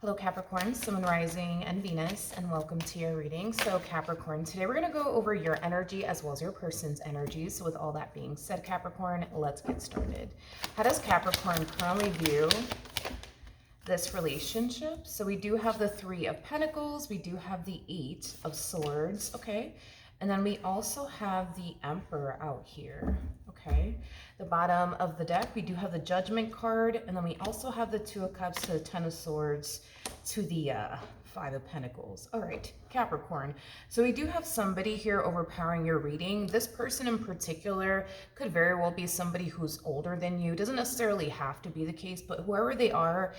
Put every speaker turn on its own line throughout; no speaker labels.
Hello Capricorn, Sun, Rising, and Venus, and welcome to your reading. So Capricorn, today we're going to go over your energy as well as your person's energy. So with all that being said, Capricorn, let's get started. How does Capricorn currently view this relationship? So we do have the Three of Pentacles, we do have the Eight of Swords, okay? And then we also have the Emperor out here, okay? The bottom of the deck, we do have the Judgment card, and then we also have the Two of Cups to the Ten of Swords to the Five of Pentacles. All right, Capricorn. So we do have somebody here overpowering your reading. This person in particular could very well be somebody who's older than you. Doesn't necessarily have to be the case, but whoever they are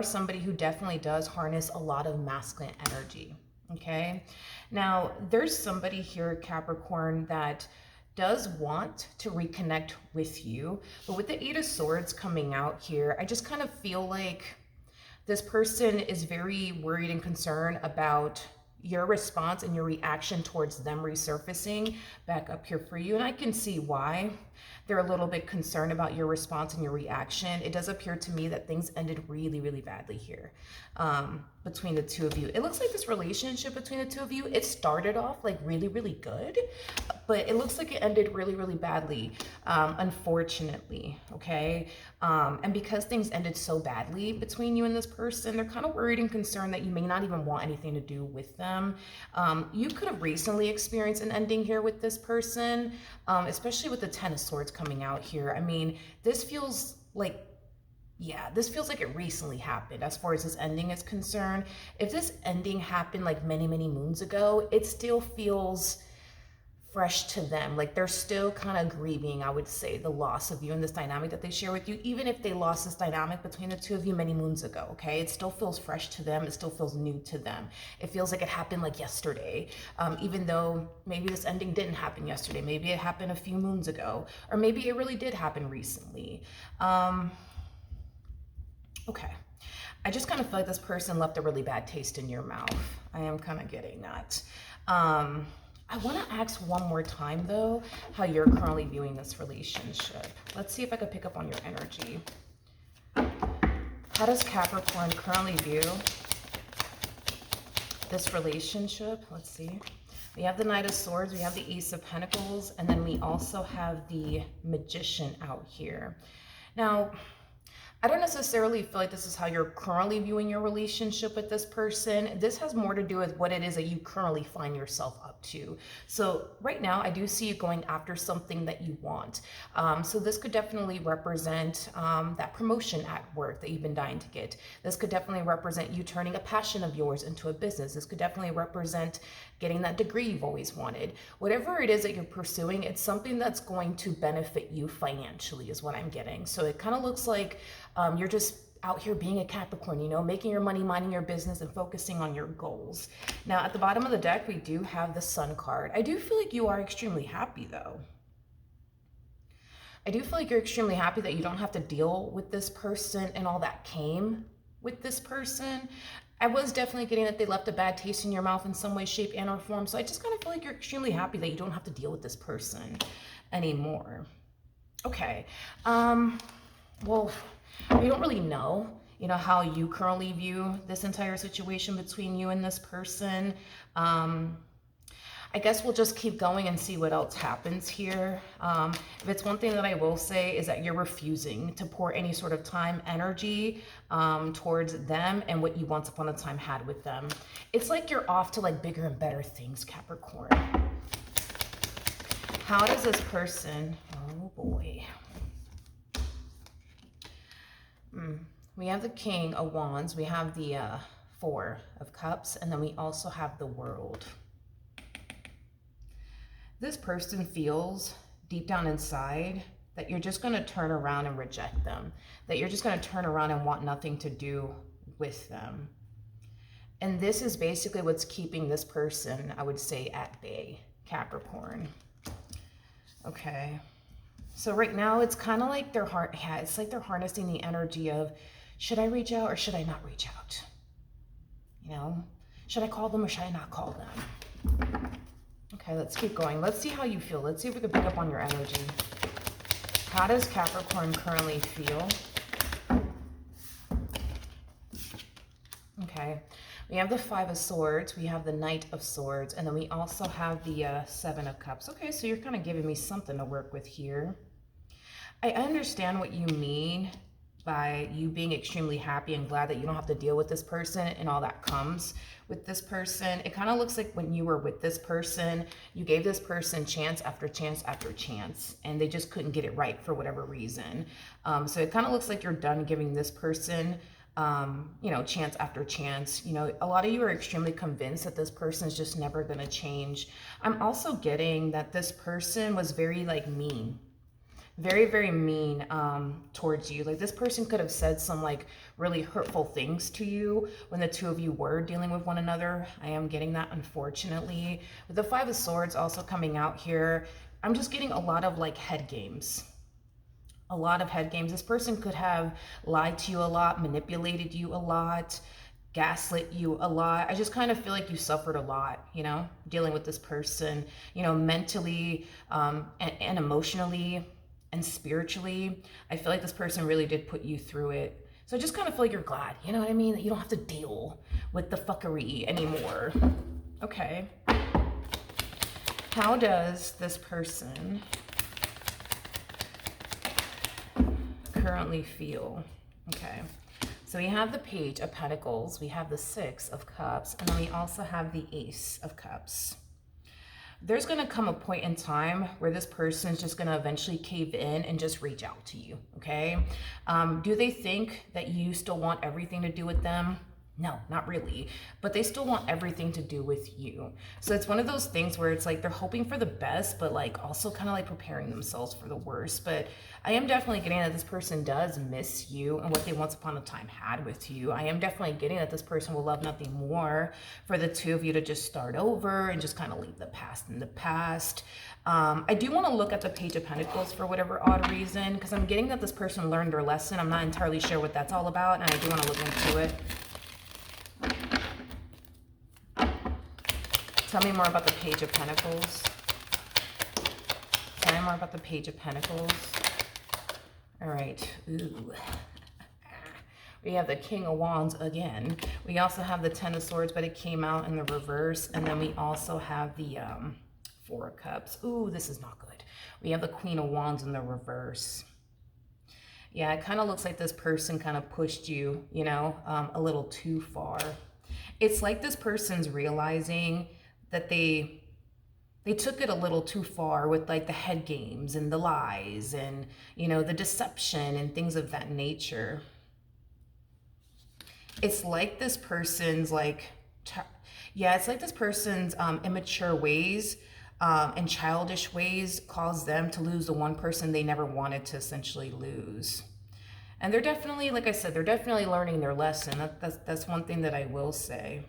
somebody who definitely does harness a lot of masculine energy, okay? Now, there's somebody here, Capricorn, that does want to reconnect with you, but with the Eight of Swords coming out here, I just kind of feel like this person is very worried and concerned about your response and your reaction towards them resurfacing back up here for you. And I can see why they're a little bit concerned about your response and your reaction. It does appear to me that things ended really, really badly here between the two of you. It looks like this relationship between the two of you, it started off like really, really good, but it looks like it ended really, really badly, unfortunately, okay? And because things ended so badly between you and this person, they're kind of worried and concerned that you may not even want anything to do with them. You could have recently experienced an ending here with this person, especially with the Ten of Swords coming out here. I mean, this feels like, yeah, this feels like it recently happened as far as this ending is concerned. If this ending happened like many, many moons ago, it still feels fresh to them. Like they're still kind of grieving, I would say, the loss of you and this dynamic that they share with you, even if they lost this dynamic between the two of you many moons ago, okay? It still feels fresh to them. It still feels new to them. It feels like it happened like yesterday, even though maybe this ending didn't happen yesterday. Maybe it happened a few moons ago, or maybe it really did happen recently. Okay. I just kind of feel like this person left a really bad taste in your mouth. I am kind of getting that. I want to ask one more time, though, how you're currently viewing this relationship. Let's see if I could pick up on your energy. How does Capricorn currently view this relationship? Let's see. We have the Knight of Swords, we have the Ace of Pentacles, and then we also have the Magician out here. Now, I don't necessarily feel like this is how you're currently viewing your relationship with this person. This has more to do with what it is that you currently find yourself up to. So right now, I do see you going after something that you want. So this could definitely represent that promotion at work that you've been dying to get. This could definitely represent you turning a passion of yours into a business. This could definitely represent getting that degree you've always wanted. Whatever it is that you're pursuing, it's something that's going to benefit you financially is what I'm getting. So it kind of looks like you're just out here being a Capricorn, you know, making your money, minding your business, and focusing on your goals. Now, at the bottom of the deck, we do have the Sun card. I do feel like you are extremely happy, though. I do feel like you're extremely happy that you don't have to deal with this person and all that came with this person. I was definitely getting that they left a bad taste in your mouth in some way, shape, and or form. So I just kind of feel like you're extremely happy that you don't have to deal with this person anymore. Okay. Well, we don't really know, you know, how you currently view this entire situation between you and this person. I guess we'll just keep going and see what else happens here. If it's one thing that I will say is that you're refusing to pour any sort of time, energy towards them and what you once upon a time had with them. It's like you're off to like bigger and better things, Capricorn. How does this person, oh boy. We have the King of Wands, we have the Four of Cups, and then we also have the World. This person feels deep down inside that you're just going to turn around and reject them, that you're just going to turn around and want nothing to do with them. And this is basically what's keeping this person, I would say, at bay, Capricorn. Okay. So right now it's kind of like it's like they're harnessing the energy of, should I reach out or should I not reach out? You know, should I call them or should I not call them? Okay, let's keep going. Let's see how you feel. Let's see if we can pick up on your energy. How does Capricorn currently feel Okay. We have the Five of Swords, we have the Knight of Swords, and then we also have the Seven of Cups. Okay, so you're kind of giving me something to work with here. I understand what you mean by you being extremely happy and glad that you don't have to deal with this person and all that comes with this person. It kind of looks like when you were with this person, you gave this person chance after chance after chance, and they just couldn't get it right for whatever reason. So it kind of looks like you're done giving this person you know, chance after chance. You know, a lot of you are extremely convinced that this person is just never going to change. I'm also getting that this person was very like mean, very, very mean towards you. Like this person could have said some like really hurtful things to you when the two of you were dealing with one another. I am getting that, unfortunately. With the Five of Swords also coming out here, I'm just getting a lot of like head games. A lot of head games. This person could have lied to you a lot, manipulated you a lot, gaslit you a lot. I just kind of feel like you suffered a lot, you know, dealing with this person, you know, mentally and emotionally and spiritually. I feel like this person really did put you through it. So I just kind of feel like you're glad, you know what I mean? That you don't have to deal with the fuckery anymore. Okay. How does this person currently feel? Okay, so we have the Page of Pentacles, we have the Six of Cups, and then we also have the Ace of Cups. There's going to come a point in time where this person is just going to eventually cave in and just reach out to you, okay? Do they think that you still want everything to do with them? No, not really, but they still want everything to do with you. So it's one of those things where it's like they're hoping for the best, but like also kind of like preparing themselves for the worst. But I am definitely getting that this person does miss you and what they once upon a time had with you. I am definitely getting that this person will love nothing more for the two of you to just start over and just kind of leave the past in the past. I do want to look at the Page of Pentacles for whatever odd reason, because I'm getting that this person learned their lesson. I'm not entirely sure what that's all about, and I do want to look into it. Tell me more about the Page of Pentacles. Tell me more about the Page of Pentacles. All right. Ooh. We have the King of Wands again. We also have the Ten of Swords, but it came out in the reverse. And then we also have the Four of Cups. Ooh, this is not good. We have the Queen of Wands in the reverse. Yeah, it kind of looks like this person kind of pushed you, you know, a little too far. It's like this person's realizing that they took it a little too far with like the head games and the lies and, you know, the deception and things of that nature. It's like this person's like, yeah, it's like this person's immature ways and childish ways caused them to lose the one person they never wanted to essentially lose. And they're definitely, like I said, they're definitely learning their lesson. That's one thing that I will say.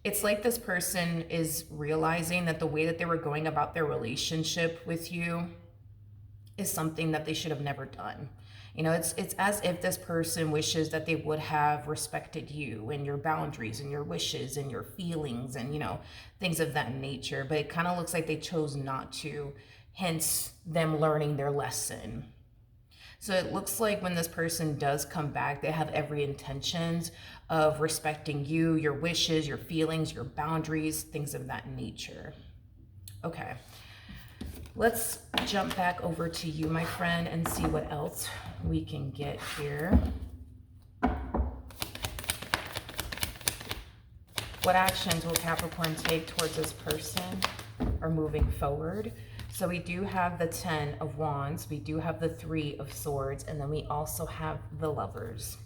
It's like this person is realizing that the way that they were going about their relationship with you is something that they should have never done. You know, it's as if this person wishes that they would have respected you and your boundaries and your wishes and your feelings and, you know, things of that nature. But it kind of looks like they chose not to, hence them learning their lesson. So it looks like when this person does come back, they have every intentions of respecting you, your wishes, your feelings, your boundaries, things of that nature. Okay, let's jump back over to you, my friend, and see what else we can get here. What actions will Capricorn take towards this person or moving forward? So we do have the Ten of Wands, we do have the Three of Swords, and then we also have the Lovers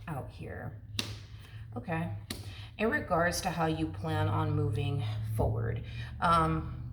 out here. Okay. In regards to how you plan on moving forward,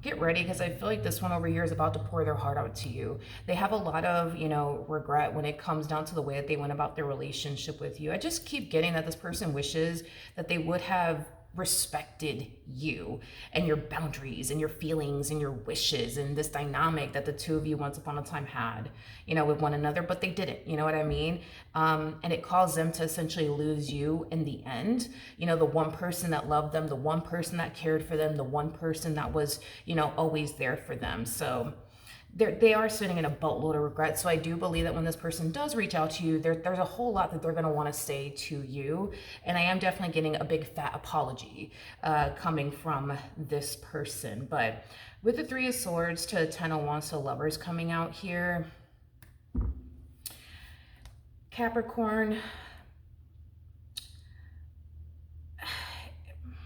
get ready, because I feel like this one over here is about to pour their heart out to you. They have a lot of, you know, regret when it comes down to the way that they went about their relationship with you. I just keep getting that this person wishes that they would have respected you and your boundaries and your feelings and your wishes and this dynamic that the two of you once upon a time had, you know, with one another, but they didn't, you know what I mean? And it caused them to essentially lose you in the end. You know, the one person that loved them, the one person that cared for them, the one person that was, you know, always there for them. So they are sitting in a boatload of regret. So I do believe that when this person does reach out to you, there's a whole lot that they're going to want to say to you. And I am definitely getting a big fat apology coming from this person. But with the Three of Swords to the Ten of Wands to Lovers coming out here, Capricorn,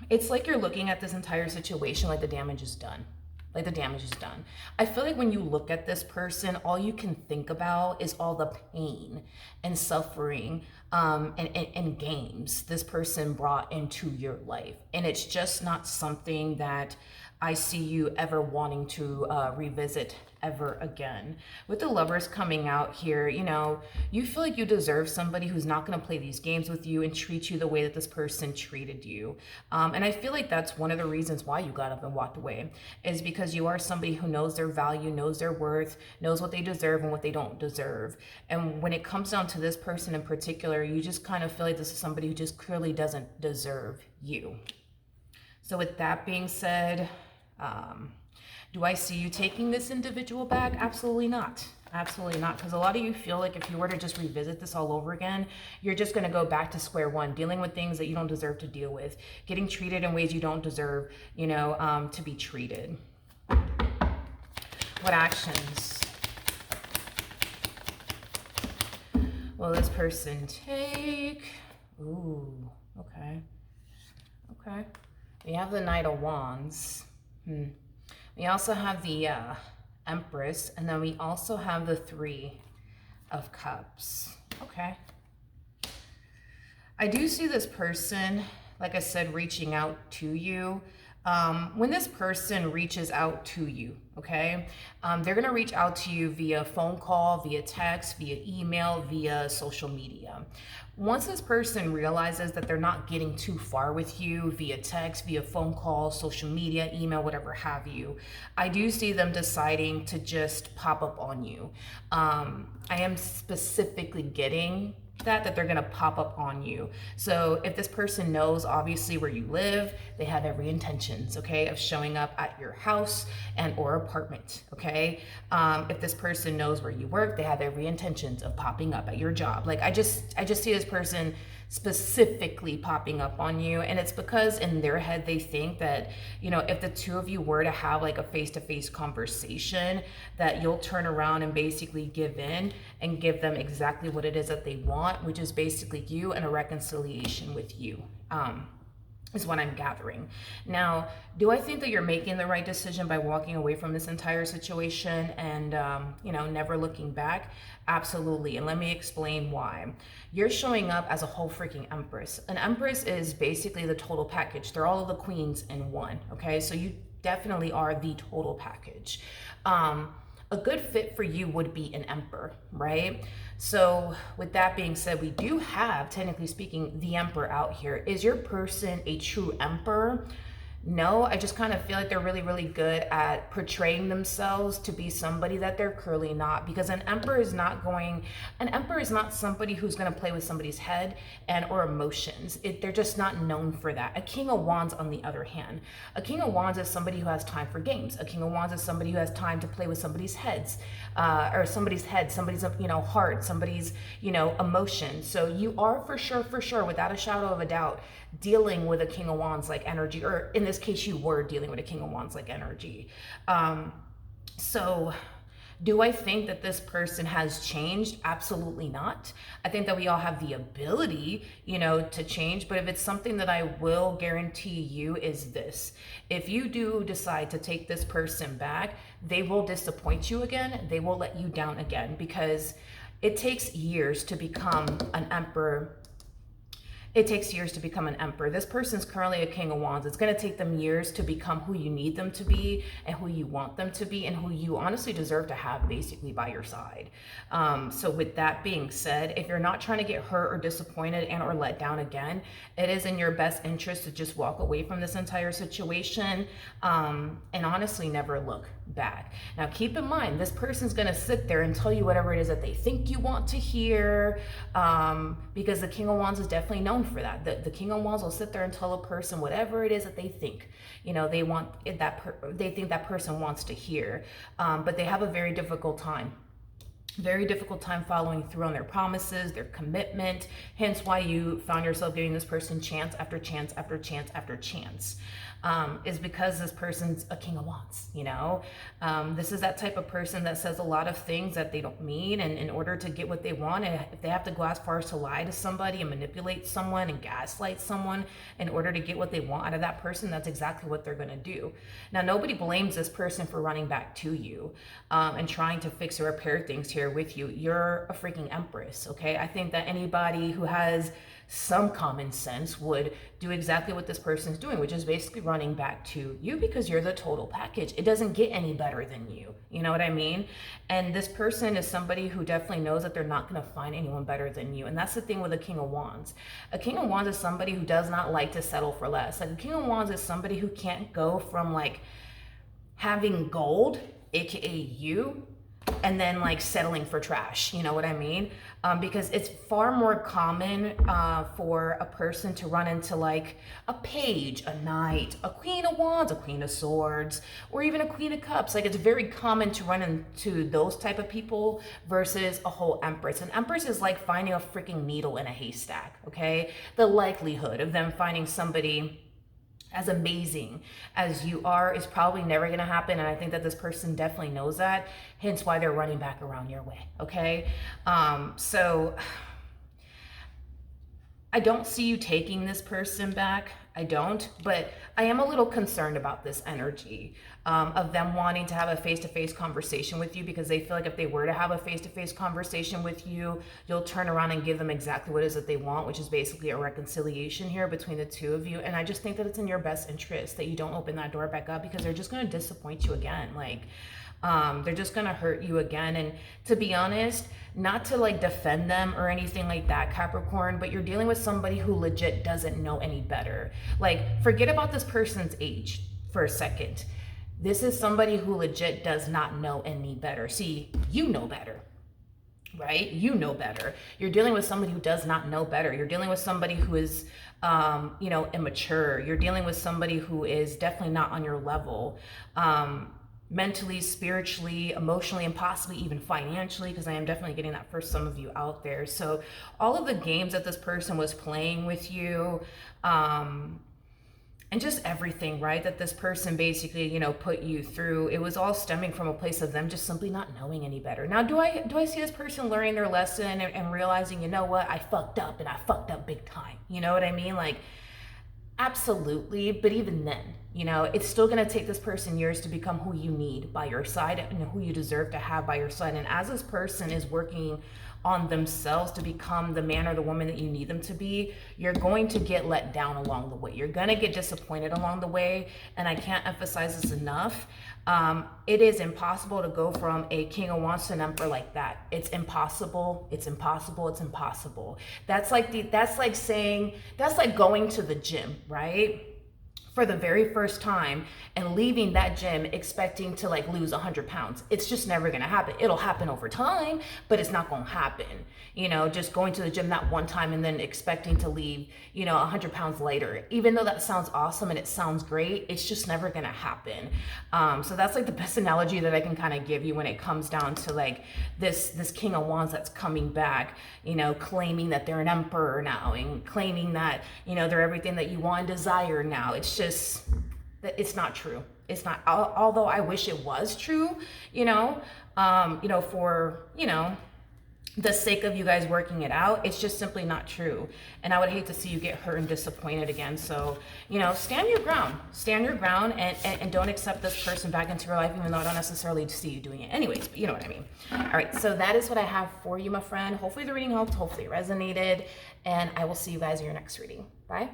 it's like you're looking at this entire situation like the damage is done. Like the damage is done. I feel like when you look at this person, all you can think about is all the pain and suffering and games this person brought into your life. And it's just not something that I see you ever wanting to revisit ever again. With the Lovers coming out here, you know, you feel like you deserve somebody who's not going to play these games with you and treat you the way that this person treated you. And I feel like that's one of the reasons why you got up and walked away, is because you are somebody who knows their value, knows their worth, knows what they deserve and what they don't deserve. And when it comes down to this person in particular, you just kind of feel like this is somebody who just clearly doesn't deserve you. So with that being said, do I see you taking this individual back? Absolutely not. Absolutely not. Because a lot of you feel like if you were to just revisit this all over again, you're just going to go back to square one, dealing with things that you don't deserve to deal with, getting treated in ways you don't deserve, you know, to be treated. What actions will this person take? Ooh, okay. Okay. We have the Knight of Wands. We also have the Empress, and then we also have the Three of Cups. Okay. I do see this person, like I said, reaching out to you. When this person reaches out to you, okay, they're going to reach out to you via phone call, via text, via email, via social media. Once this person realizes that they're not getting too far with you via text, via phone call, social media, email, whatever have you, I do see them deciding to just pop up on you. I am specifically getting that they're going to pop up on you. So if this person knows obviously where you live, they have every intentions, okay, of showing up at your house and or apartment, okay? If this person knows where you work, they have every intentions of popping up at your job. Like I just see this person specifically popping up on you, and it's because in their head they think that, you know, if the two of you were to have like a face-to-face conversation, that you'll turn around and basically give in and give them exactly what it is that they want, which is basically you and a reconciliation with you. Is what I'm gathering. Now, do I think that you're making the right decision by walking away from this entire situation and, you know, never looking back? Absolutely. And let me explain why. You're showing up as a whole freaking Empress. An Empress is basically the total package. They're all of the queens in one. Okay. So you definitely are the total package. A good fit for you would be an Emperor, right? So with that being said, we do have, technically speaking, the Emperor out here. Is your person a true Emperor? No, I just kind of feel like they're really, really good at portraying themselves to be somebody that they're clearly not, because an emperor is not somebody who's going to play with somebody's head and or emotions. They're just not known for that. A King of Wands, on the other hand, a King of Wands is somebody who has time for games. A King of Wands is somebody who has time to play with somebody's heads, or somebody's head, somebody's, you know, heart, somebody's, you know, emotion. So you are for sure, without a shadow of a doubt, dealing with a King of Wands like energy, or in this case, you were dealing with a King of Wands like energy. So do I think that this person has changed? Absolutely not. I think that we all have the ability, you know, to change, but if it's something that I will guarantee you is this: if you do decide to take this person back, they will disappoint you again. They will let you down again, because it takes years to become an emperor. It takes years to become an emperor. This person's currently a King of Wands. It's going to take them years to become who you need them to be and who you want them to be and who you honestly deserve to have basically by your side. So with that being said, if you're not trying to get hurt or disappointed and or let down again, it is in your best interest to just walk away from this entire situation, and honestly never look back. Now keep in mind, this person's going to sit there and tell you whatever it is that they think you want to hear, because the King of Wands is definitely known for that. The King of Wands will sit there and tell a person whatever it is that they think, you know, they want they think that person wants to hear, but they have a very difficult time following through on their promises, their commitment, hence why you found yourself giving this person chance after chance after chance after chance, is because this person's a King of Wands, you know? This is that type of person that says a lot of things that they don't mean, and in order to get what they want, and if they have to go as far as to lie to somebody and manipulate someone and gaslight someone in order to get what they want out of that person, that's exactly what they're gonna do. Now, nobody blames this person for running back to you and trying to fix or repair things here with you. You're a freaking empress, okay? I think that anybody who has some common sense would do exactly what this person's doing, which is basically running back to you, because you're the total package. It doesn't get any better than you. You know what I mean? And this person is somebody who definitely knows that they're not going to find anyone better than you. And that's the thing with a King of Wands. A King of Wands is somebody who does not like to settle for less. Like, a King of Wands is somebody who can't go from like having gold, aka you, and then like settling for trash, you know what I mean? Because it's far more common for a person to run into like a page, a knight, a Queen of Wands, a Queen of Swords, or even a Queen of Cups. Like, it's very common to run into those type of people versus a whole Empress. An Empress is like finding a freaking needle in a haystack, okay? The likelihood of them finding somebody as amazing as you are is probably never going to happen, and I think that this person definitely knows that, hence why they're running back around your way, okay? So I don't see you taking this person back. I don't, but I am a little concerned about this energy of them wanting to have a face-to-face conversation with you, because they feel like if they were to have a face-to-face conversation with you, you'll turn around and give them exactly what it is that they want, which is basically a reconciliation here between the two of you. And I just think that it's in your best interest that you don't open that door back up, because they're just going to disappoint you again. Like, they're just gonna hurt you again. And to be honest, not to like defend them or anything like that, Capricorn, but you're dealing with somebody who legit doesn't know any better. Like, forget about this person's age for a second. This is somebody who legit does not know any better. See, you know better, right? You know better. You're dealing with somebody who does not know better. You're dealing with somebody who is, you know, immature. You're dealing with somebody who is definitely not on your level. Mentally, spiritually, emotionally, and possibly even financially, because I am definitely getting that for some of you out there. So all of the games that this person was playing with you, and just everything, right, that this person basically, you know, put you through, it was all stemming from a place of them just simply not knowing any better. Now, do I see this person learning their lesson and realizing, you know what, I fucked up, and I fucked up big time? You know what I mean? Like, absolutely. But even then, you know, it's still going to take this person years to become who you need by your side and who you deserve to have by your side. And as this person is working on themselves to become the man or the woman that you need them to be, you're going to get let down along the way. You're going to get disappointed along the way. And I can't emphasize this enough. It is impossible to go from a King of Wands to an Emperor like that. It's impossible. It's impossible. It's impossible. That's like going to the gym, right? For the very first time and leaving that gym expecting to like lose 100 pounds. It's just never gonna happen. It'll happen over time, but it's not gonna happen. You know, just going to the gym that one time and then expecting to leave, you know, 100 pounds later. Even though that sounds awesome and it sounds great, it's just never gonna happen. So that's like the best analogy that I can kind of give you when it comes down to like this King of Wands that's coming back, you know, claiming that they're an emperor now and claiming that, you know, they're everything that you want and desire now. It's not true. It's not, although I wish it was true, for, the sake of you guys working it out, it's just simply not true. And I would hate to see you get hurt and disappointed again. So, stand your ground and don't accept this person back into your life, even though I don't necessarily see you doing it anyways, but you know what I mean. All right. So that is what I have for you, my friend. Hopefully the reading helped. Hopefully it resonated, and I will see you guys in your next reading. Bye.